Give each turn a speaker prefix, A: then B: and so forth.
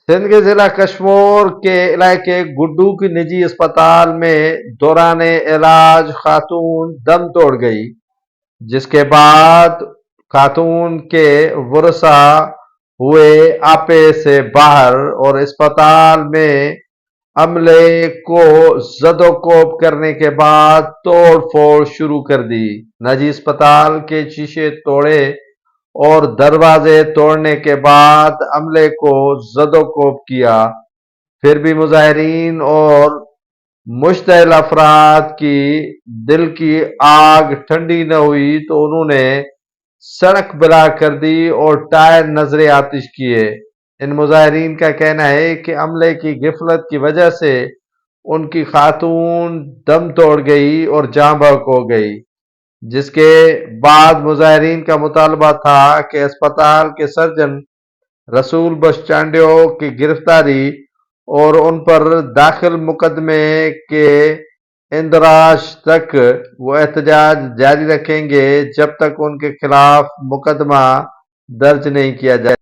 A: सिंध के जिला कश्मीर के इलाके गुड्डू की निजी अस्पताल में दौरान इलाज खातून दम तोड़ गई, जिसके बाद खातून के वरसा हुए आपे से बाहर और अस्पताल में अमले को जदोकोब करने के बाद तोड़ फोड़ शुरू कर दी। निजी अस्पताल के शीशे तोड़े और दरवाजे तोड़ने के बाद अमले को जदोकोब किया। फिर भी मुजाहिरीन और मुश्तइल अफराद की दिल की आग ठंडी न हुई तो उन्होंने सड़क ब्लॉक कर दी और टायर नजर आतिश किए। इन मुजाहिरीन का कहना है कि अमले की गिफलत की वजह से उनकी खातून दम तोड़ गई और जाँ बहक हो गई, जिसके बाद मुजाहिरीन का मुतालबा था कि अस्पताल के सर्जन रसूल बख्शांडियों की गिरफ्तारी और उन पर दाखिल मुकदमे के इंदराज तक वो एहतजाज जारी रखेंगे जब तक उनके खिलाफ मुकदमा दर्ज नहीं किया जाए।